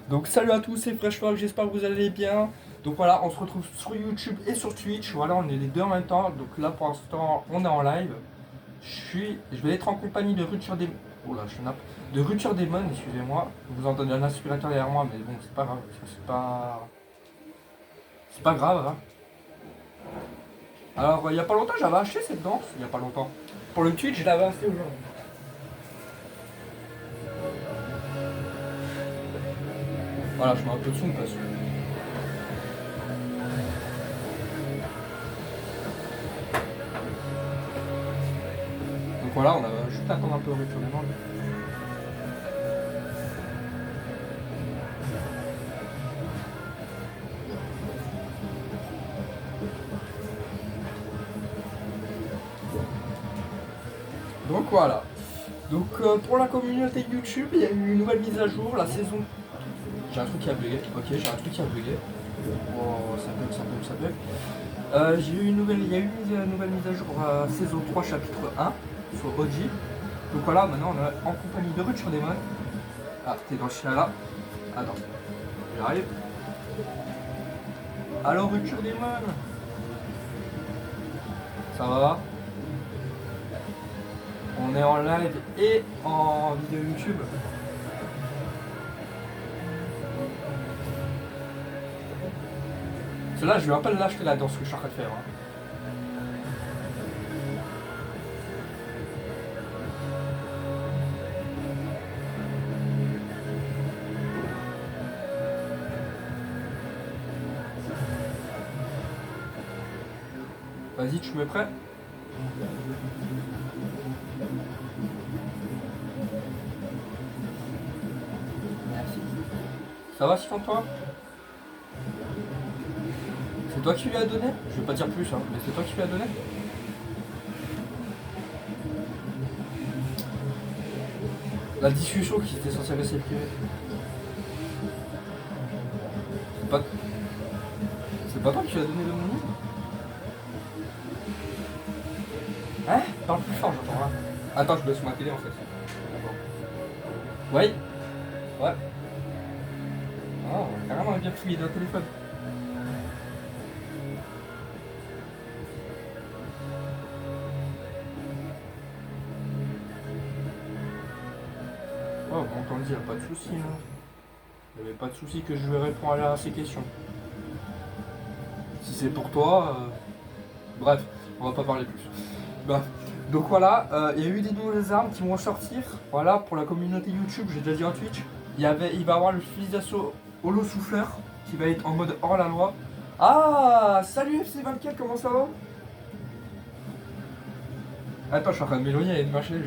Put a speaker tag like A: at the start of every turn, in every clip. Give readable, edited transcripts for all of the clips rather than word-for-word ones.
A: Donc salut à tous, c'est FreshFrog, j'espère que vous allez bien. Donc voilà, on se retrouve sur YouTube et sur Twitch. Voilà, on est les deux en même temps. Donc là pour l'instant, on est en live. Je vais être en compagnie de Rupture Demon. Oh là, je nappe. De Rupture Demon, excusez-moi. Vous entendez un aspirateur derrière moi, mais bon, c'est pas grave. C'est pas grave. Hein. Alors, il y a pas longtemps, j'avais acheté cette danse. Il y a pas longtemps. Pour le Twitch, je l'avais acheté aujourd'hui. Voilà, je mets un peu de son parce que. Donc voilà, on a juste à attendre un peu Rupture Demon. Donc voilà. Donc pour la communauté YouTube, il y a eu une nouvelle mise à jour, la saison. J'ai un truc qui a bugué. Ok, j'ai un truc qui a bugué. Oh, ça bug. J'ai eu il y a eu une nouvelle mise à jour saison 3 chapitre 1 sur OG. Donc voilà, maintenant on est en compagnie de Rupture Demon. Ah, t'es dans ce chien là. Attends, j'arrive. Alors Rupture Demon, ça va? On est en live et en vidéo YouTube. Cela, je vais un peu l'acheter là dans ce que je suis en train de faire. Hein. Vas-y, tu me prêt? Merci. Ça va sinon toi? C'est toi qui lui as donné? Je vais pas dire plus, hein, mais c'est toi qui lui as donné? La discussion qui était censée rester privée. C'est pas toi qui lui as donné le nom? Hein? Parle plus fort, j'entends rien. Attends, je baisse ma télé en fait. D'accord. Oui? Ouais. Ah, carrément, on a bien fouillé d'un téléphone. Oh, bon, entendu, y a pas de soucis. Hein. Il n'y avait pas de souci que je vais répondre à ces questions. Si c'est pour toi, bref, on va pas parler plus. Bref. Donc voilà, il y a eu des nouvelles armes qui vont sortir. Voilà, pour la communauté YouTube, j'ai déjà dit en Twitch. Il va y avoir le fusil d'assaut holo souffleur qui va être en mode hors la loi. Ah, salut FC24, comment ça va? Attends, je suis en train de m'éloigner, il y a une machine.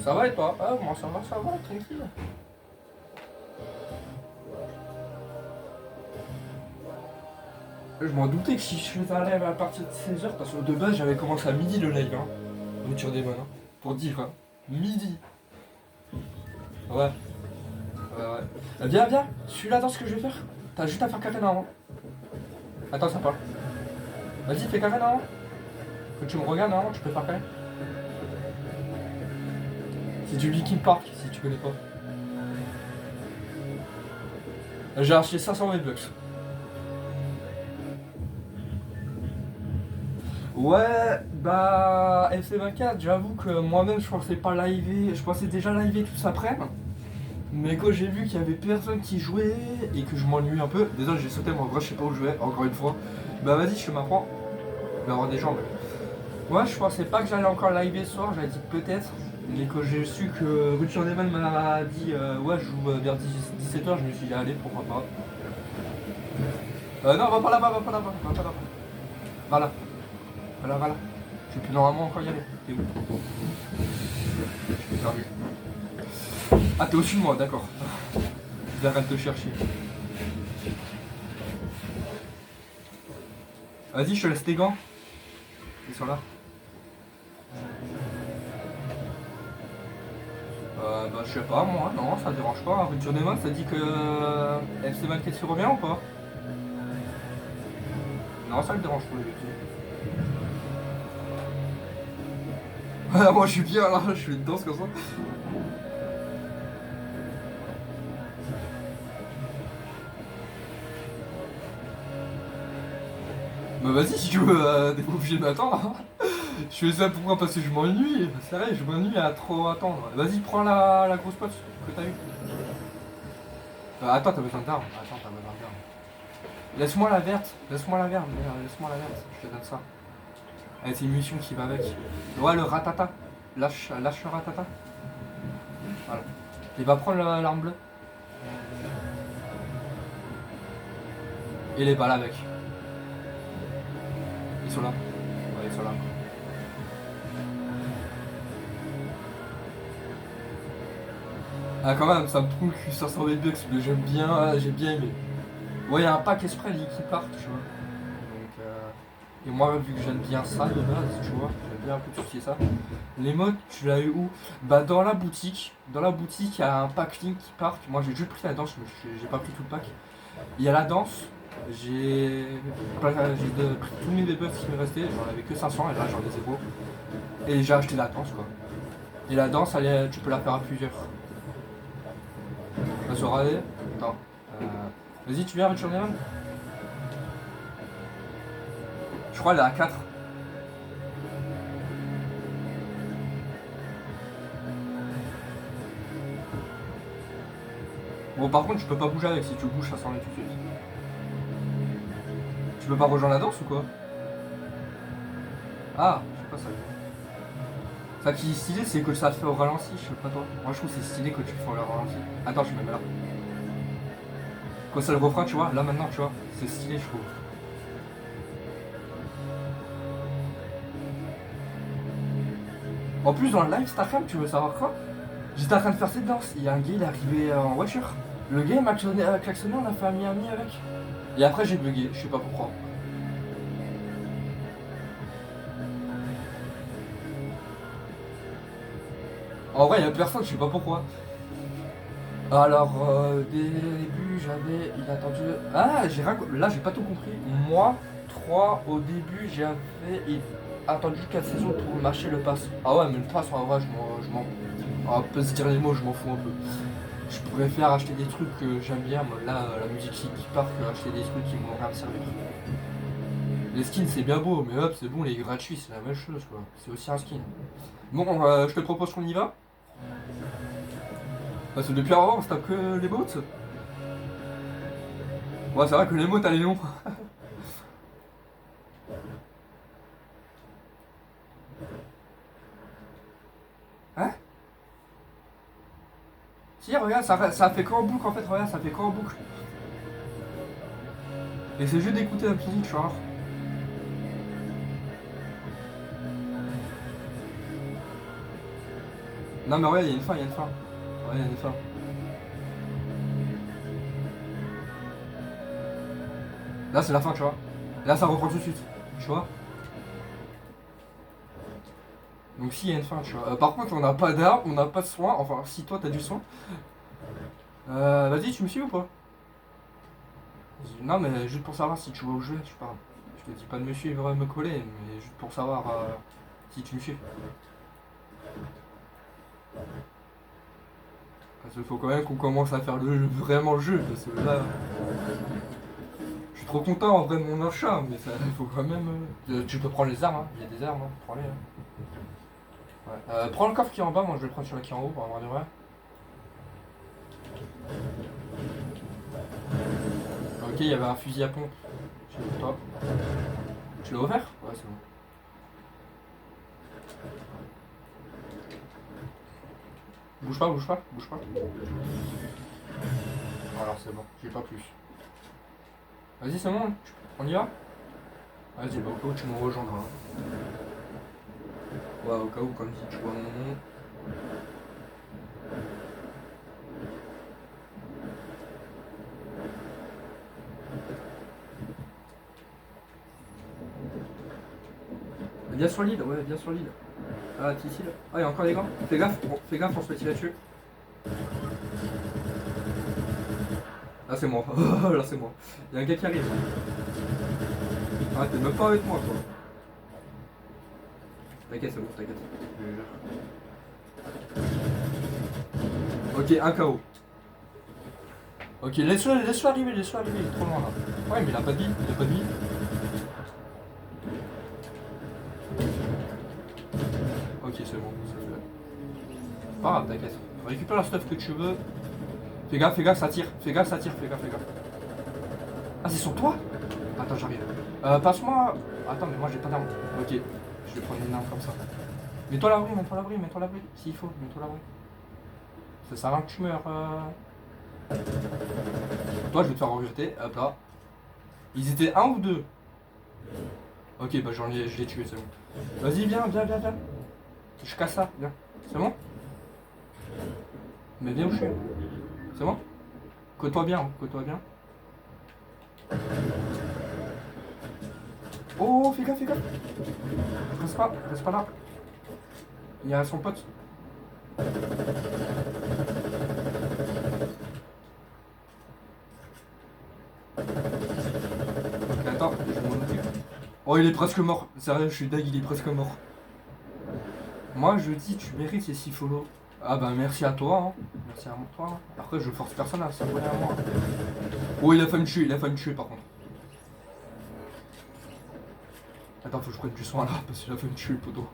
A: Ça va et toi? Ah, moi ça va, tranquille. Je m'en doutais que si je faisais un live à partir de 16h, parce que de base j'avais commencé à midi le live, hein. Rupture des bonnes, hein. Pour dire, hein. Midi. Ouais. Viens, suis-là dans ce que je vais faire. T'as juste à faire carré avant. Attends, ça parle. Vas-y, fais carré avant. Que tu me regardes avant, tu peux faire carré. C'est du Linkin Park, si tu connais pas. J'ai acheté 500 V-Bucks. Ouais, bah FC24, j'avoue que moi-même je pensais pas liver, je pensais déjà liver tout ça après. Mais quand j'ai vu qu'il y avait personne qui jouait et que je m'ennuie un peu, désolé j'ai sauté moi, en vrai je sais pas où je vais, encore une fois. Bah vas-y je m'apprends, il va y avoir des gens. Mais... Ouais, je pensais pas que j'allais encore liver ce soir, j'avais dit peut-être. Mais quand j'ai su que Rupture Demon m'a dit ouais je joue vers 17h, je me suis dit allez pourquoi pas. Non va pas là-bas, va pas là-bas. Voilà. Voilà. Je peux normalement encore y aller. T'es où? Je t'ai perdu. Ah, t'es au-dessus de moi, d'accord. J'arrête de te chercher. Vas-y, je te laisse tes gants. Ils sont là. Bah, je sais pas, moi, non, ça dérange pas. Rupture des mains, ça dit que FC Valkyrie se revient ou pas? Non, ça le dérange pas, le Ah, moi je suis bien là, je suis dedans comme ça. Bah vas-y si tu veux, t'es pas obligé de m'attendre. Je fais ça pour moi parce que je m'ennuie. C'est vrai, je m'ennuie à trop attendre. Vas-y, prends la grosse pote que t'as eu. Attends, t'as besoin d'armes. Attends, t'as besoin d'armes. Laisse-moi la verte. Laisse-moi la verte. Laisse-moi la verte. Je te donne ça. Allez, c'est une mission qui va avec. Ouais, le ratata. Lâche le ratata. Voilà. Il va prendre l'arme bleue. Et les balles avec. Ils sont là. Ouais, ils sont là. Ah quand même, ça me trouve que 500 V-Bucks, mais j'ai bien aimé. Ouais, il y a un pack exprès qui part, tu vois. Donc, et moi, vu que j'aime bien ça de base, tu vois, j'aime bien un peu tout ce qui est ça. Les modes, tu l'as eu où? Bah dans la boutique. Dans la boutique, il y a un pack link qui part. Moi, j'ai juste pris la danse, mais j'ai pas pris tout le pack. Il y a la danse. J'ai pris tous mes V-Bucks qui me restaient. J'en avais que 500 et là, j'en ai 0. Et j'ai acheté la danse, quoi. Et la danse, tu peux la faire à plusieurs. La soirée. Attends. Vas-y, tu viens avec Journeyman. Je crois elle est à 4. Bon, par contre, je peux pas bouger avec. Si tu bouges, ça s'en est tout de suite. Tu peux pas rejoindre la danse ou quoi? Ah, je sais pas ça. Ça qui est stylé, c'est que ça le fait au ralenti, je sais pas toi. Moi, je trouve que c'est stylé que tu le fais au ralenti. Attends, je me mets là. Quand ça le refrain, tu vois, là maintenant, tu vois, c'est stylé, je trouve. En plus, dans le live Starcraft, tu veux savoir quoi? J'étais en train de faire cette danse. Il y a un gars, il est arrivé en voiture. Le gars, il m'a klaxonné, on a fait un mi-ami avec. Et après, j'ai bugué, je sais pas pourquoi. En vrai, il y a personne, je sais pas pourquoi. Alors, dès le début, il a attendu. Ah, là, j'ai pas tout compris. Moi, 3 au début, attendu 4 saisons pour marcher le pass. Ah ouais, mais le pass, en vrai, je m'en. On peut se dire les mots, je m'en fous un peu. Je préfère acheter des trucs que j'aime bien. Moi, là, la musique qui part que acheter des trucs qui vont rien me servir. Les skins, c'est bien beau, mais hop, c'est bon, les gratuits, c'est la même chose, quoi. C'est aussi un skin. Bon, je te propose qu'on y va. Parce que depuis avant, on se tape que les bots. Ouais, c'est vrai que les mots, t'as les longs. Hein? Si, regarde, ça fait qu'en boucle en fait, regarde, ça fait qu'en boucle. Et c'est juste d'écouter la musique, tu vois. Non, mais ouais, il y a une fin, il y a une fin. Ouais, il y a une fin. Là, c'est la fin, tu vois. Là, ça reprend tout de suite, tu vois. Donc, si, il y a une fin, tu vois. Par contre, on n'a pas d'armes, on n'a pas de soin. Enfin, si toi, t'as du soin. Vas-y, tu me suis ou pas? Non, mais juste pour savoir si tu vois où je vais, je parle. Je te dis pas de me suivre, me coller, mais juste pour savoir si tu me suis. Parce qu'il faut quand même qu'on commence à faire vraiment le jeu, parce que là. Je suis trop content en vrai de mon achat, mais ça, il faut quand même. Tu peux prendre les armes, hein. Il y a des armes, hein. Prends-les. Hein. Ouais. Prends le coffre qui est en bas, moi je vais le prendre sur le qui est en haut pour avoir du vrai. Ok, il y avait un fusil à pompe. Je sais pas. Tu l'as ouvert? Ouais, c'est bon. Bouge pas, bouge pas, bouge pas. Alors c'est bon, j'ai pas plus. Vas-y, c'est bon, on y va? Vas-y, bah au cas où tu me rejoindras. Ouais, au cas où, comme si tu vois mon nom. Viens sur l'île, ouais, viens sur l'île. Ah, t'es ici là. Ah, il y a encore des gars. Fais gaffe, on se fait tirer dessus. Là, c'est moi. Là, c'est moi. Il y a un gars qui arrive. Ah, t'es même pas avec moi, toi. T'inquiète, c'est bon, t'inquiète. Ok, un KO. Ok, laisse-le arriver, il est trop loin là. Ouais, mais il a pas de vie, Ok, c'est bon, c'est fait. Pas grave, t'inquiète. Récupère la stuff que tu veux. Fais gaffe, ça tire. Fais gaffe. Ah, c'est sur toi? Attends, j'arrive. Passe-moi. Attends, mais moi j'ai pas d'arme. Ok, je vais prendre une arme comme ça. Mets-toi à l'abri. S'il faut, mets-toi à l'abri. Ça sert à rien que tu meurs. Toi, je vais te faire regretter. Hop là. Ils étaient un ou deux? Ok, bah je l'ai tué, c'est bon. Vas-y, viens. Je casse ça, viens. C'est bon? Mais viens où je suis. C'est bon? Côte-toi bien. Oh, fais gaffe. Reste pas là. Il y a son pote. Ok, attends, je vais m'en occuper. Oh, il est presque mort. Sérieux, je suis dingue, il est presque mort. Moi, je dis, tu mérites ces 6 follow. Ah bah merci à toi, hein. Merci à toi. Après, je force personne à s'abonner à moi. Oh, il a failli me tuer par contre. Attends, faut que je prenne du soin là, parce qu'il a failli me tuer le poteau.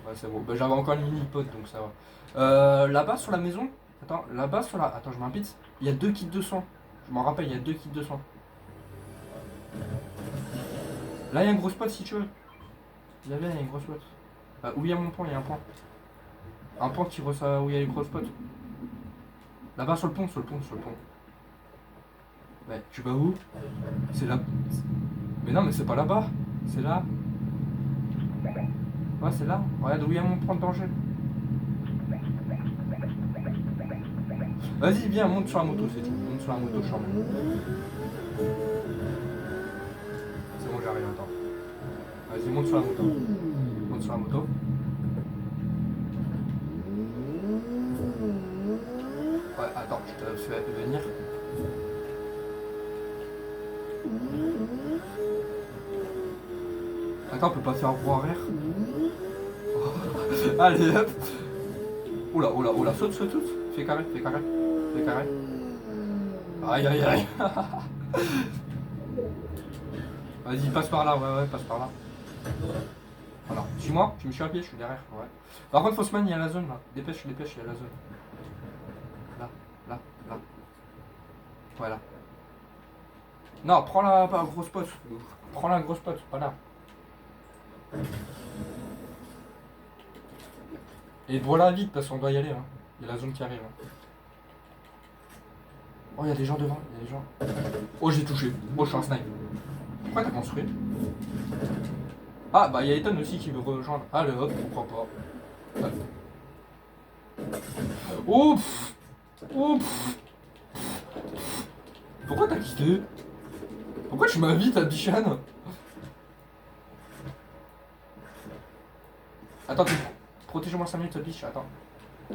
A: Ouais, c'est bon. Bah, j'avais encore une mini-pote, donc ça va. Là-bas, sur la maison. Attends, là-bas, sur la... Attends, je m'invite. Il y a 2 kits de soins. Je m'en rappelle, il y a 2 kits de soins. Là, il y a un gros spot si tu veux. Il y a une grosse spot. Où il y a mon point, il y a un point. Un point qui ressort où il y a les gros spots. Là-bas, sur le pont. Ouais, tu vas où? C'est là. Mais non, mais c'est pas là-bas. C'est là. Ouais, c'est là. Regarde où il y a mon point de danger. Vas-y, viens, monte sur la moto, c'est tout. Monte sur la moto, je suis en même. C'est bon, j'arrive, attends. Vas-y, monte sur la moto. Ouais, attends, je te fais venir. Attends, on peut pas faire roue arrière. Allez, hop. Oula, saute. Fais carré. Aïe. Vas-y, passe par là, ouais, passe par là. Voilà, suis-moi, tu me suis à pied, je suis derrière, ouais. Par contre, Fossman, il y a la zone là. Dépêche, il y a la zone. Là. Ouais, là. Non, prends la grosse pote. Prends la grosse pote, pas là. Et voilà vite parce qu'on doit y aller. Hein. Il y a la zone qui arrive. Hein. Oh, il y a des gens devant. Oh, j'ai touché. Oh, je suis un snipe. Pourquoi t'as construit? Ah, bah il y a Ethan aussi qui veut rejoindre. Allez hop, pourquoi pas. Oh, Pourquoi t'as quitté? Pourquoi tu m'invites à Bichane? Attends, protège-moi 5 minutes, biche, attends.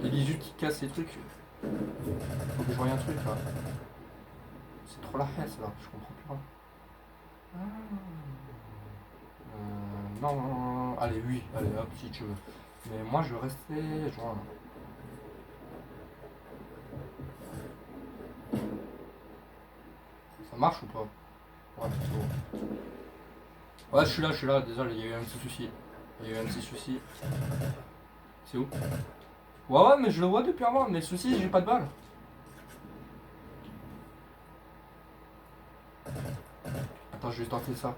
A: Il est juste qui casse les trucs. Faut que je voie un truc là. C'est trop la hesse là, je comprends plus rien. Non. Allez, oui, allez hop, si tu veux. Mais moi je veux rester joint. Ça marche ou pas? Ouais, c'est bon. Ouais, je suis là, désolé, il y a eu un petit souci. C'est où? Ouais, mais je le vois depuis avant, mais le souci, j'ai pas de balle. Attends, je vais tenter ça.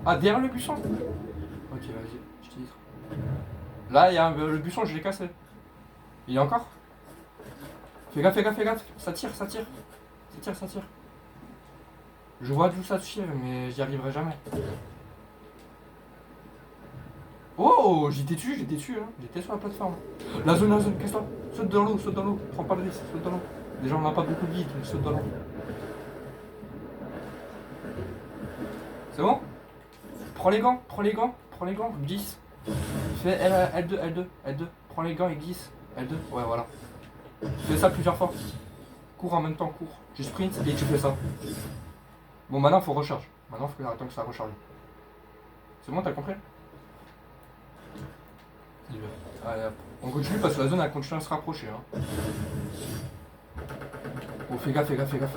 A: Ah, derrière le buisson? Ok, vas-y, je te dis. Là, il y a le buisson, je l'ai cassé. Il est encore? Fais gaffe. Ça tire. Je vois d'où ça tire, mais j'y arriverai jamais. Oh, j'étais dessus, hein. J'étais sur la plateforme. La zone, casse-toi. Saute dans l'eau. Prends pas le risque, saute dans l'eau. Déjà, on n'a pas beaucoup de vie, donc saute dans l'eau. C'est bon? Prends les gants. 10. Fais L2. Prends les gants et glisse. L2, ouais, voilà. Tu fais ça plusieurs fois. Cours en même temps, cours. Tu sprints et tu fais ça. Bon, maintenant, faut recharge. Maintenant, faut attendre que ça recharge. C'est bon, t'as compris? Allez, hop. On continue parce que la zone elle continue à se rapprocher. Hein. Oh, fais gaffe, fais gaffe, fais gaffe.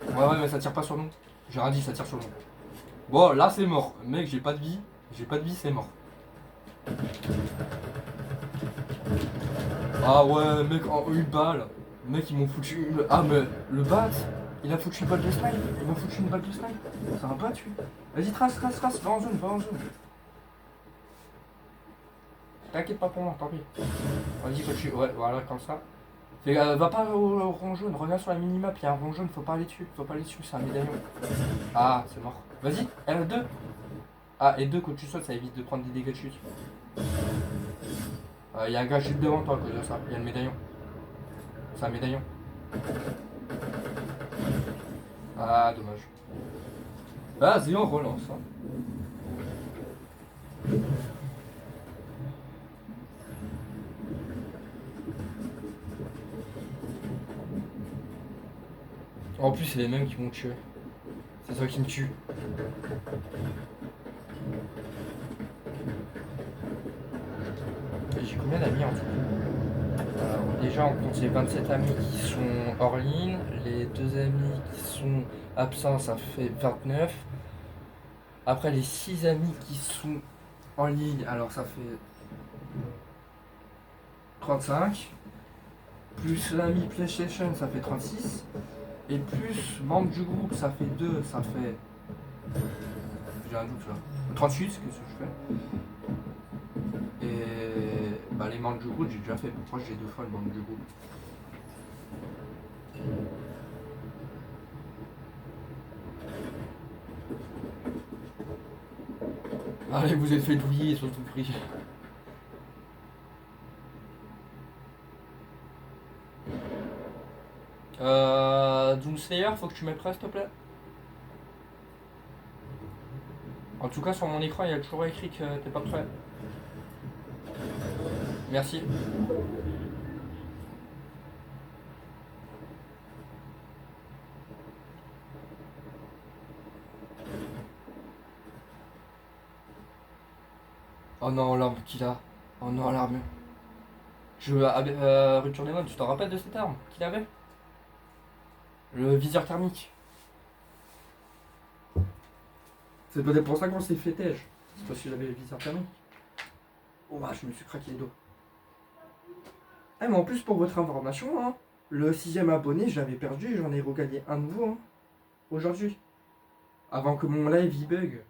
A: Ouais, mais ça tire pas sur nous. J'ai rien dit, ça tire sur nous. Bon, là c'est mort. Mec, j'ai pas de vie. J'ai pas de vie, c'est mort. Ah ouais, mec, en une balle. Mec, ils m'ont foutu une... Ah, mais le bat, il a foutu une balle de snipe. Il m'a foutu une balle de snipe. C'est un bat, tu. Vas-y, trace, va en zone, va en zone. T'inquiète pas pour moi, tant pis. Vas-y, continue. Ouais, voilà, comme ça. Va pas au rond jaune, regarde sur la minimap, il y a un rond jaune, faut pas aller dessus, c'est un médaillon. Ah, c'est mort. Vas-y, L2. Ah, et 2 quand tu sautes, ça évite de prendre des dégâts de chute. Il y a un gars juste devant toi à cause de ça, il y a le médaillon. C'est un médaillon. Ah, dommage. Vas-y, on relance. Hein. En plus, c'est les mêmes qui m'ont tué. C'est toi qui me tue. J'ai combien d'amis en tout? Déjà, on compte les 27 amis qui sont hors ligne. Les 2 amis qui sont absents, ça fait 29. Après, les 6 amis qui sont en ligne, alors ça fait 35. Plus l'ami PlayStation, ça fait 36. Et plus membre du groupe, ça fait 2, ça fait... J'ai un doute là. 38, ce que je fais. Et bah, les membres du groupe, j'ai déjà fait. Pourquoi j'ai 2 fois le membre du groupe? Allez, vous êtes fait douiller sur tout prix. Doomslayer, faut que tu mettes prêt s'il te plaît. En tout cas, sur mon écran, il y a toujours écrit que t'es pas prêt. Merci. Oh non, l'arme qu'il a. Oh non, l'arme. Rupture des modes, tu t'en rappelles de cette arme qu'il avait? Le viseur thermique. C'est peut-être pour ça qu'on s'est fait tège. C'est parce qu'il avait le viseur thermique. Oh bah, je me suis craqué les dos. Eh, mais en plus, pour votre information, hein, le 6ème abonné, je l'avais perdu et j'en ai regagné un nouveau hein, aujourd'hui. Avant que mon live il bug.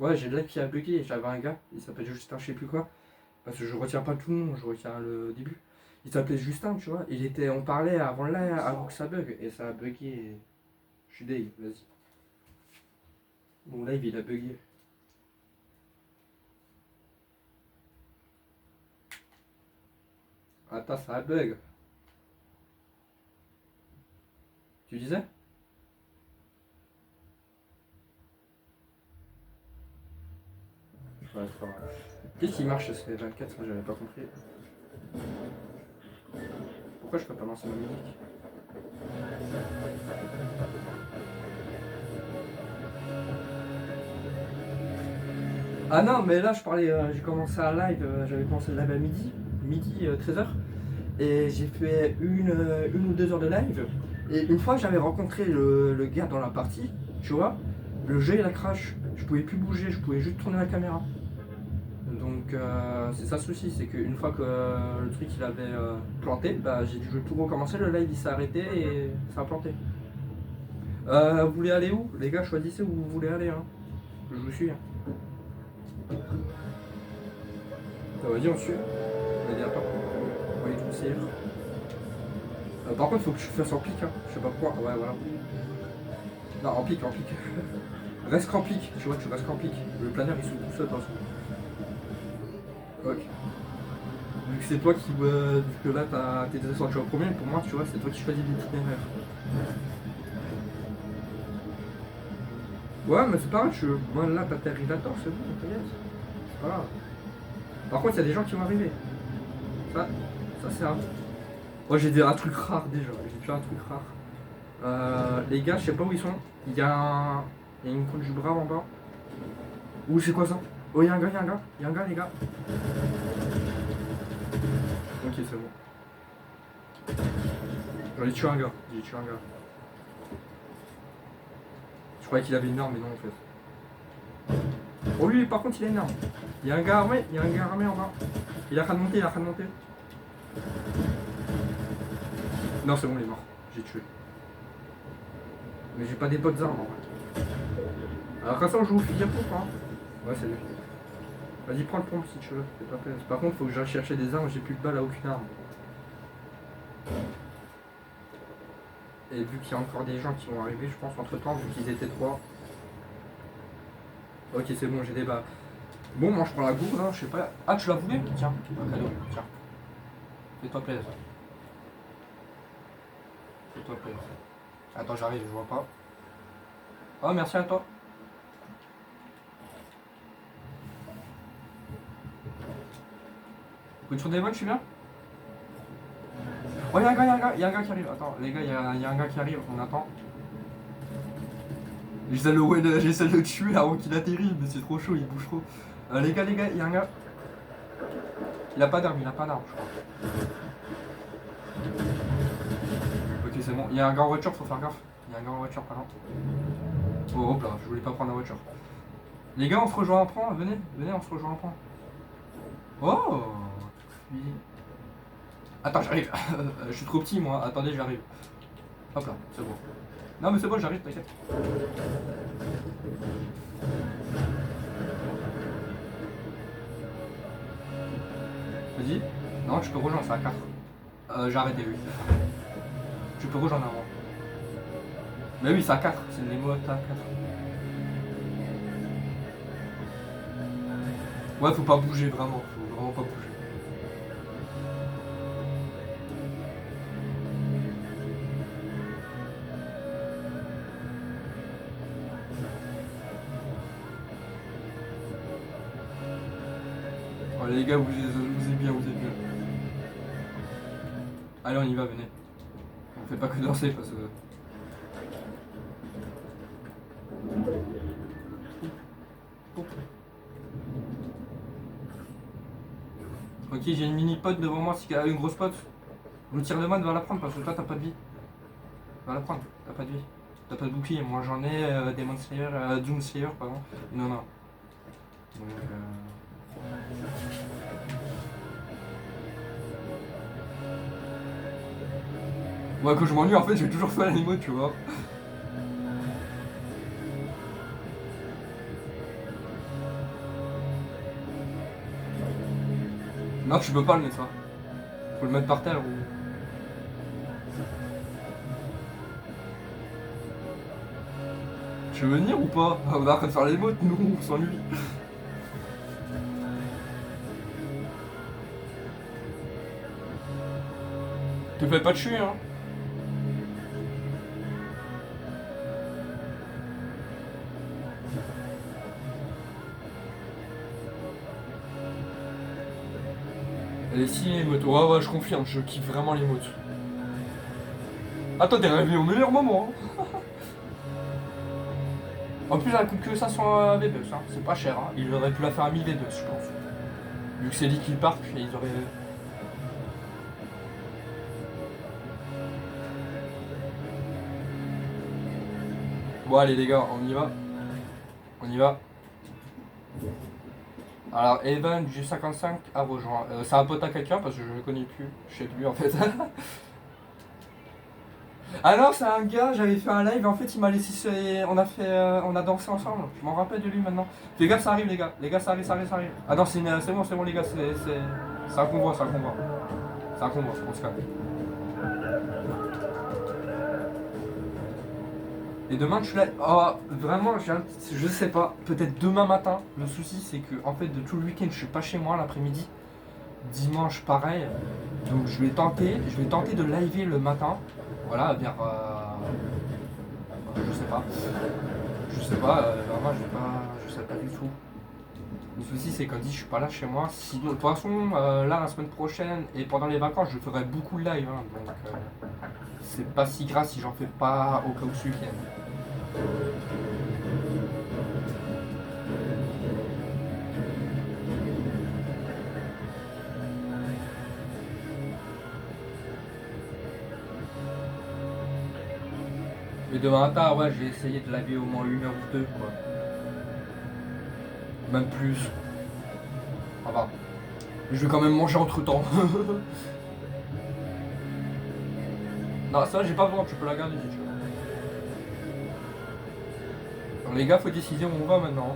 A: Ouais, j'ai le live qui a bugué. J'avais un gars, il s'appelle Justin, je sais plus quoi. Parce que je retiens pas tout le nom, je retiens le début. Il s'appelait Justin, tu vois. On parlait avant le live, avant que ça bug. Et ça a bugué. Je suis deg, vas-y. Mon live il a bugué. Attends, ça a bug. Tu disais? Ouais, c'est pas grave. Qu'est-ce qui marche ce 24? Moi j'avais pas compris. Pourquoi je peux pas lancer ma musique? Ah non, mais là je parlais, j'ai commencé un live, j'avais commencé le live à midi 13h. Et j'ai fait une ou 2 heures de live. Et une fois que j'avais rencontré le gars dans la partie, tu vois, le jeu il a crash. Je pouvais plus bouger, je pouvais juste tourner la caméra. Donc c'est ça le souci, c'est qu'une fois que le truc il avait planté, bah, j'ai dû tout recommencer, le live il s'est arrêté et ça a planté. Vous voulez aller où? Les gars, choisissez où vous voulez aller. Hein. Je vous suis. Hein. Vas-y, on suit. Vas-y, attends. On va y trouver. Par contre, faut que tu fasses en pique. Hein. Je sais pas pourquoi. Ouais, voilà. Non, en pique, en pique. Reste qu'en pique. Tu vois, tu restes qu'en pique. Le planeur il s'ouvre tout seul dans ce coup. Ok. Vu que c'est toi qui. Vu que là t'es descendu en premier, pour moi, tu vois, c'est toi qui choisis l'itinéraire. Ouais, mais c'est pas grave, moi là t'atterris là-dedans, c'est bon, t'inquiète. C'est pas grave. Par contre, il y a des gens qui vont arriver. Ça c'est un. Moi j'ai un truc rare déjà, j'ai déjà un truc rare. Les gars, je sais pas où ils sont. Il y a une côte du bras en bas. Ouh, c'est quoi ça? Oh, y'a un gars, y'a un gars, y'a un gars, les gars. Ok, c'est bon. J'en ai tué un gars, j'ai tué un gars. Je croyais qu'il avait une arme, mais non en fait. Oh lui, par contre, il a une arme. Il y a un gars armé, il y a un gars armé en bas. Il est en train de monter, il est en train de monter. Non, c'est bon, il est mort. J'ai tué. Mais j'ai pas des potes armes en vrai. Alors comme ça, on joue au fusil à pompe, hein. Ouais, c'est lui. Vas-y, prends le pompe si tu veux, c'est pas peine. Par contre, faut que j'aille chercher des armes, j'ai plus de balles à aucune arme. Et vu qu'il y a encore des gens qui vont arriver, je pense, entre temps, vu qu'ils étaient 3. Ok, c'est bon, j'ai des balles. Bon, moi je prends la gourde, hein, je sais pas. Ah, tu la voulais? Tiens, un cadeau, tiens. Fais-toi plaisir. Fais-toi plaisir. Attends, j'arrive, je vois pas. Oh, merci à toi. Retour des vols, je suis bien? Oh, y'a un gars, y'a un gars, y'a un gars qui arrive. Attends, les gars, y'a un gars qui arrive, on attend. J'essaie de le tuer avant qu'il atterrisse, mais c'est trop chaud, il bouge trop. Les gars, y'a un gars. Il a pas d'arme, je crois. Ok, c'est bon. Il y a un gars en voiture, faut faire gaffe. Il y a un gars en voiture, par exemple. Oh, hop là, je voulais pas prendre la voiture. Les gars, on se rejoint en point, venez, on se rejoint en point. Oh oui. Attends, j'arrive. Je suis trop petit, moi. Attendez, j'arrive. Hop là, c'est bon. Non, mais c'est bon, j'arrive, t'inquiète. Vas-y. Non, tu peux rejoindre, c'est à 4. J'ai arrêté, oui. Tu peux rejoindre avant. Mais oui, c'est à 4. C'est les mots à 4. Ouais, faut pas bouger, vraiment. Faut vraiment pas bouger. Les gars, vous êtes bien, Allez, on y va, venez. On fait pas que danser parce que... Ok, j'ai une mini pote devant moi, si une grosse pote. Je me tire de moi, va la prendre parce que toi t'as pas de vie. Va la prendre, t'as pas de vie. T'as pas de bouclier, moi j'en ai des Slayer, Doom Slayer, pardon. Non. Donc, ouais, quand je m'ennuie, en fait, j'ai toujours fait l'animo, tu vois. Non, tu peux pas le mettre ça. Faut le mettre par terre ou... Tu veux venir ou pas? On arrête de faire les mots, nous, on s'ennuie. Te fais pas tuer, hein. Elle est si l'émote. Ouais, je confirme, je kiffe vraiment l'émote. Attends, t'es rêvé au meilleur moment. Hein. En plus, elle coûte que 500 V2, hein. C'est pas cher. Hein. Il aurait pu la faire à 1000 V2, je pense. Vu que c'est dit qu'il part, ils auraient. Bon, allez, les gars, on y va. On y va. Alors, Evan du G55 a rejoint. C'est un pote à quelqu'un parce que je le connais plus. Je sais plus en fait. Ah non, c'est un gars, j'avais fait un live et en fait il m'a laissé. On a dansé ensemble. Je m'en rappelle de lui maintenant. Les gars, ça arrive, les gars. Les gars, ça arrive. Ah non, c'est bon, les gars. C'est un convoi. C'est un convoi, on se calme. Et demain, tu l'as. Oh, vraiment, je sais pas. Peut-être demain matin. Le souci, c'est que en fait, de tout le week-end, je suis pas chez moi l'après-midi. Dimanche, pareil. Donc, je vais tenter de liver le matin. Voilà, vers. Je sais pas. Vraiment, je sais pas du tout. Le souci, c'est qu'un dit, je suis pas là chez moi. Sinon, de toute façon, là, la semaine prochaine et pendant les vacances, je ferai beaucoup de live. Hein, donc, c'est pas si grave si j'en fais pas au cas où ce week-end. Et demain matin, ouais, je vais essayer de laver au moins 1 heure ou deux, quoi. Même plus. Ça va. Je vais quand même manger entre temps. Non, ça, j'ai pas besoin, tu peux la garder si tu veux. Alors, les gars, faut décider où on va maintenant.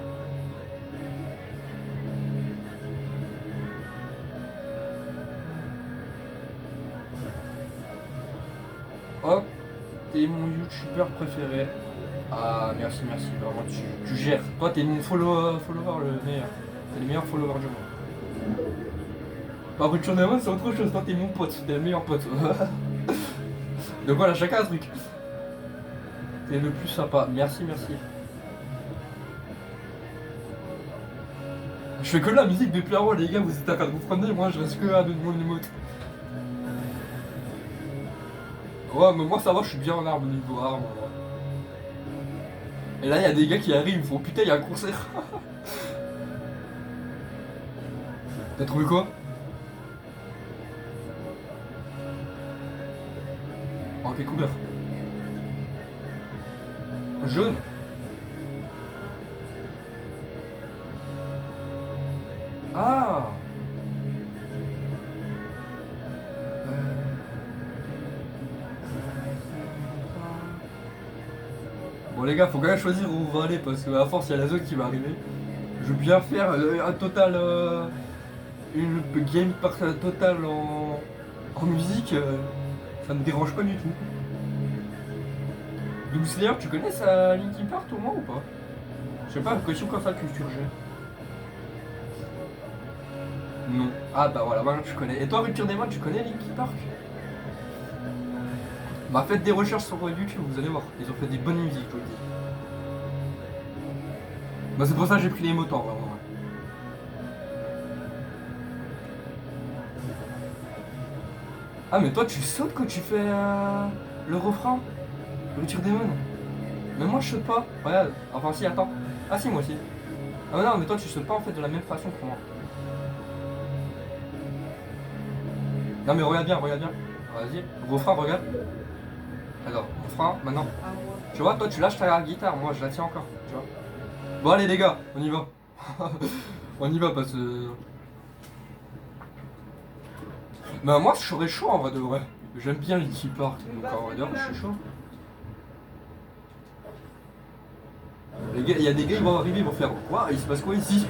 A: Hop, t'es mon youtubeur préféré. Ah, merci, merci, vraiment, tu gères. Toi, t'es mon follower le meilleur. T'es le meilleur follower du monde. Par rupture de c'est autre chose, toi, t'es mon pote, t'es le meilleur pote. Donc voilà, chacun un truc. T'es le plus sympa, merci, merci. Je fais que de la musique depuis avant, les gars, vous êtes à train de vous prendre, moi je reste que à de mon emote. Ouais, mais moi ça va, je suis bien en arme au niveau arme. Et là, il y a des gars qui arrivent, ils font putain, il y a un concert. T'as trouvé quoi? En quelle couleur? Jaune. Ah. Bon les gars, faut quand même choisir où on va aller parce que à force il y a la zone qui va arriver. Je veux bien faire un total, une game par total en musique, ça me dérange pas du tout. Doom Slayer, tu connais ça Linkin Park au moins ou pas? Je sais pas, question comme ça culture G. Non. Ah bah voilà, maintenant tu connais. Et toi Rupture des Modes, tu connais Linkin Park? Bah faites des recherches sur YouTube, vous allez voir. Ils ont fait des bonnes musiques, je vous le dis. Bah c'est pour ça que j'ai pris les motos, vraiment. Ouais. Ah mais toi tu sautes quand tu fais le refrain? Rupture des Modes? Mais moi je saute pas. Regarde, enfin si, attends. Ah si, moi aussi. Ah mais non, mais toi tu sautes pas en fait de la même façon que moi. Non mais regarde bien, regarde bien. Vas-y, refrain, regarde. Alors, refrain, maintenant. Tu vois, toi tu lâches ta guitare, moi je la tiens encore, tu vois. Bon allez les gars, on y va. On y va parce que... Bah moi je serais chaud en vrai de vrai. J'aime bien les Linkin Park, donc en vrai de vrai je suis chaud. Les gars, il y a des gars ils vont arriver, ils vont faire quoi? Il se passe quoi ici?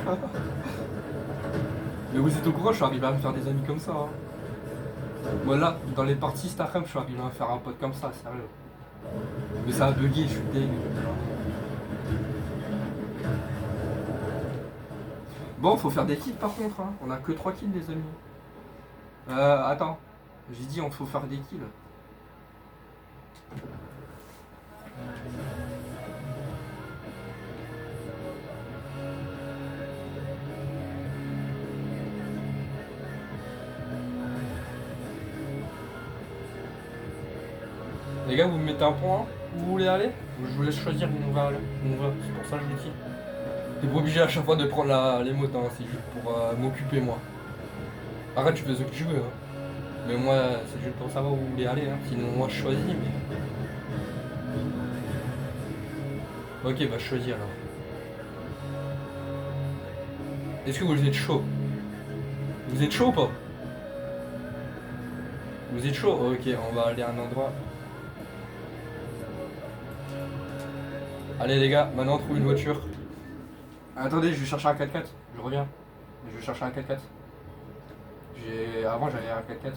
A: Mais vous êtes au courant, je suis arrivé à me faire des amis comme ça. Hein. Moi là, dans les parties Starcraft, je suis arrivé à me faire un pote comme ça, sérieux. Mais ça a bugué, je suis dingue. Bon, faut faire des kills par contre, hein. On a que 3 kills les amis. Attends. J'ai dit on faut faire des kills. Les gars, vous me mettez un point où vous voulez aller? Ou je vous laisse choisir où on va aller. Où on va. C'est pour ça que je vous dis. T'es pas obligé à chaque fois de prendre les motos, hein. C'est juste pour m'occuper moi. Arrête, tu fais ce que tu veux. Hein. Mais moi, c'est juste pour savoir où vous voulez aller. Hein. Sinon, moi, je choisis. Mais... Ok, bah je choisis alors. Est-ce que vous êtes chaud? Vous êtes chaud ou pas? Vous êtes chaud? Ok, on va aller à un endroit. Allez les gars, maintenant on trouve une voiture. Attendez, je vais chercher un 4x4. Je reviens. Je vais chercher un 4x4. Avant j'avais un 4x4.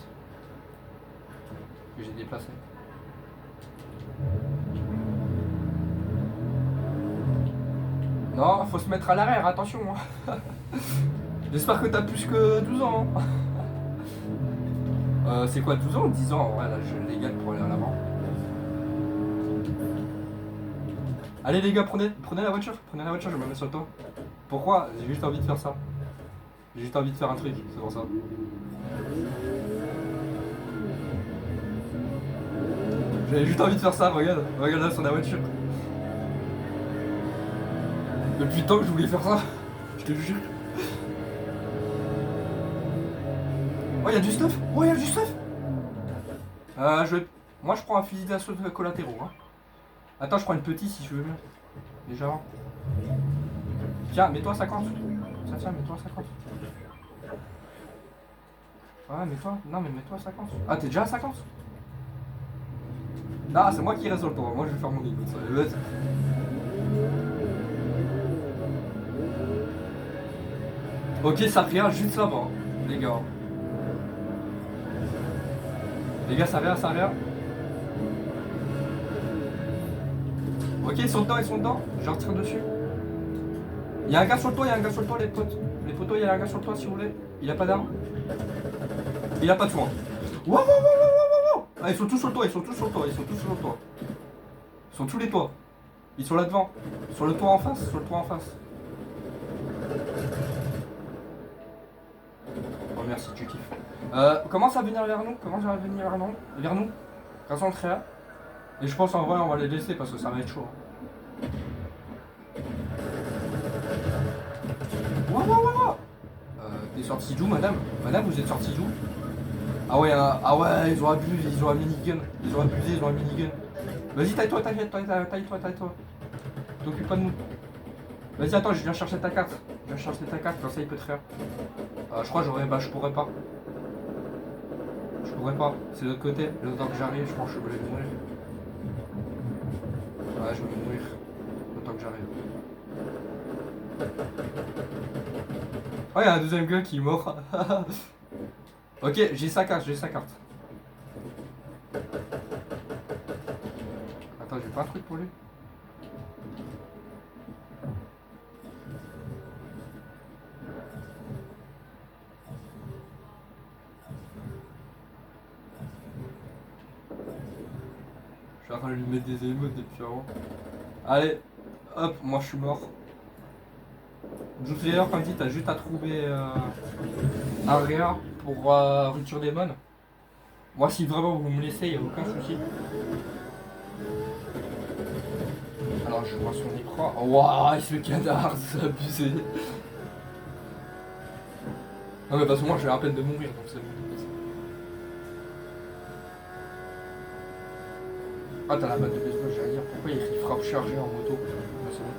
A: Que j'ai déplacé. Non, faut se mettre à l'arrière, attention. Hein. J'espère que t'as plus que 12 ans. Hein. C'est quoi, 12 ans ou 10 ans? Ouais, là je légal pour aller à l'avant. Allez les gars, prenez la voiture, je me mets sur le toit. Pourquoi? J'ai juste envie de faire ça. J'ai juste envie de faire un truc, c'est pour ça. J'avais juste envie de faire ça, regarde là sur la voiture. Depuis le temps que je voulais faire ça, je te jure. Oh y'a du stuff! Oh y'a du stuff! Moi je prends un fusil d'assaut collatéraux. Hein. Attends, je prends une petite si je veux bien. Déjà. Tiens, mets-toi à 50. Tiens, mets-toi à 50. Ouais, mets-toi. Non, mais mets-toi à 50. Ah, t'es déjà à 50? Ah, c'est moi qui reste sur le tour. Moi, je vais faire mon écoute. Vas-y. Ok, ça revient juste là-bas, les gars. Les gars, ça revient, ça revient. Ok, ils sont dedans. Je retire dessus. Il y a un gars sur le toit, les potes. Les potos, il y a un gars sur le toit si vous voulez. Il a pas d'arme. Il a pas de soin. Wow. Ah, ils sont tous sur le toit. Ils sont tous sur le toit. Ils sont tous les toits. Ils sont là devant. Sur le toit en face. Oh merci, tu kiffes. Commence à venir vers nous. Vers nous. Concentrez là. Et je pense en vrai on va les laisser parce que ça va être chaud. Wow. T'es sorti d'où, madame? Madame, vous êtes sorti d'où? Ah ouais, ils ont abusé, ils ont un minigun. Vas-y, taille-toi. T'occupe pas de nous. Vas-y, attends, je viens chercher ta carte. Comme ça il peut te faire. Je crois que je pourrais pas. C'est de l'autre côté. Le temps que j'arrive, je pense que je vais mourir. Ouais, je vais mourir. Le temps que j'arrive. Oh, il y a un deuxième gars qui est mort. Ok, j'ai sa carte. Attends, j'ai pas un truc pour lui. Je suis en train de lui mettre des émotes depuis avant. Allez, hop, moi je suis mort. D'ailleurs, comme dit, t'as juste à trouver un réa pour rupture des mônes. Moi, si vraiment vous me laissez, il n'y a aucun souci. Alors, je vois son écran. Oh, waouh, il se fait canard, c'est abusé. Non, mais parce que moi, j'ai à peine de mourir, donc c'est bon. Ah, t'as la batte de baseball, j'allais dire. Pourquoi il frappe chargé en moto? Ah, c'est bon.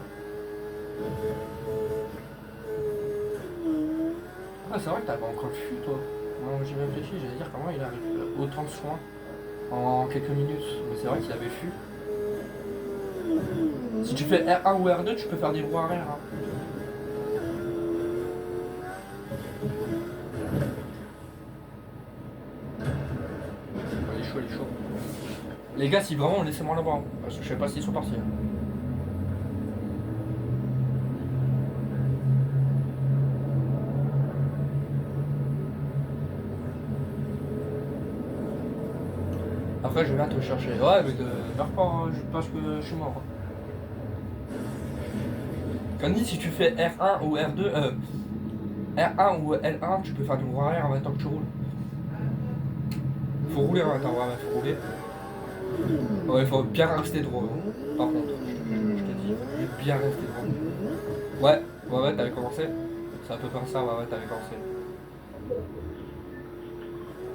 A: Ah, c'est vrai que t'avais encore le fût, toi. Moi, j'ai réfléchi, j'allais dire comment il arrive autant de soins en quelques minutes. Mais c'est vrai qu'il avait le fût. Si tu fais R1 ou R2, tu peux faire des roues arrière. Hein. Il est chaud. Les gars, si vraiment, laissez-moi là-bas. Hein, parce que je sais pas s'ils sont partis. Hein. Après, je viens te chercher. Ouais, mais meurs pas, parce que je suis mort. Comme dit, si tu fais R1 ou R2, R1 ou L1, tu peux faire du roue arrière en même temps que tu roules. Faut rouler en même temps, ouais, faut rouler. Ouais, il faut bien rester droit. Par contre, je te dis, il faut bien rester droit. Ouais, t'avais commencé. C'est à peu près ça, ouais, t'avais commencé.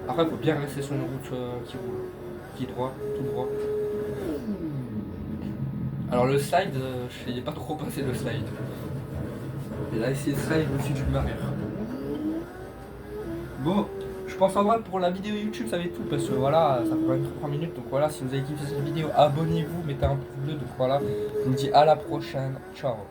A: Après, il faut bien rester sur une route qui roule. Qui est droit, tout droit. Alors le slide, je n'ai pas trop passé le slide. Il a essayé de slide au-dessus d'une barrière. Bon, je pense en vrai pour la vidéo YouTube ça va être tout parce que voilà, ça fait quand même 3 minutes. Donc voilà, si vous avez kiffé cette vidéo, abonnez-vous, mettez un pouce bleu. Donc voilà, je vous dis à la prochaine. Ciao.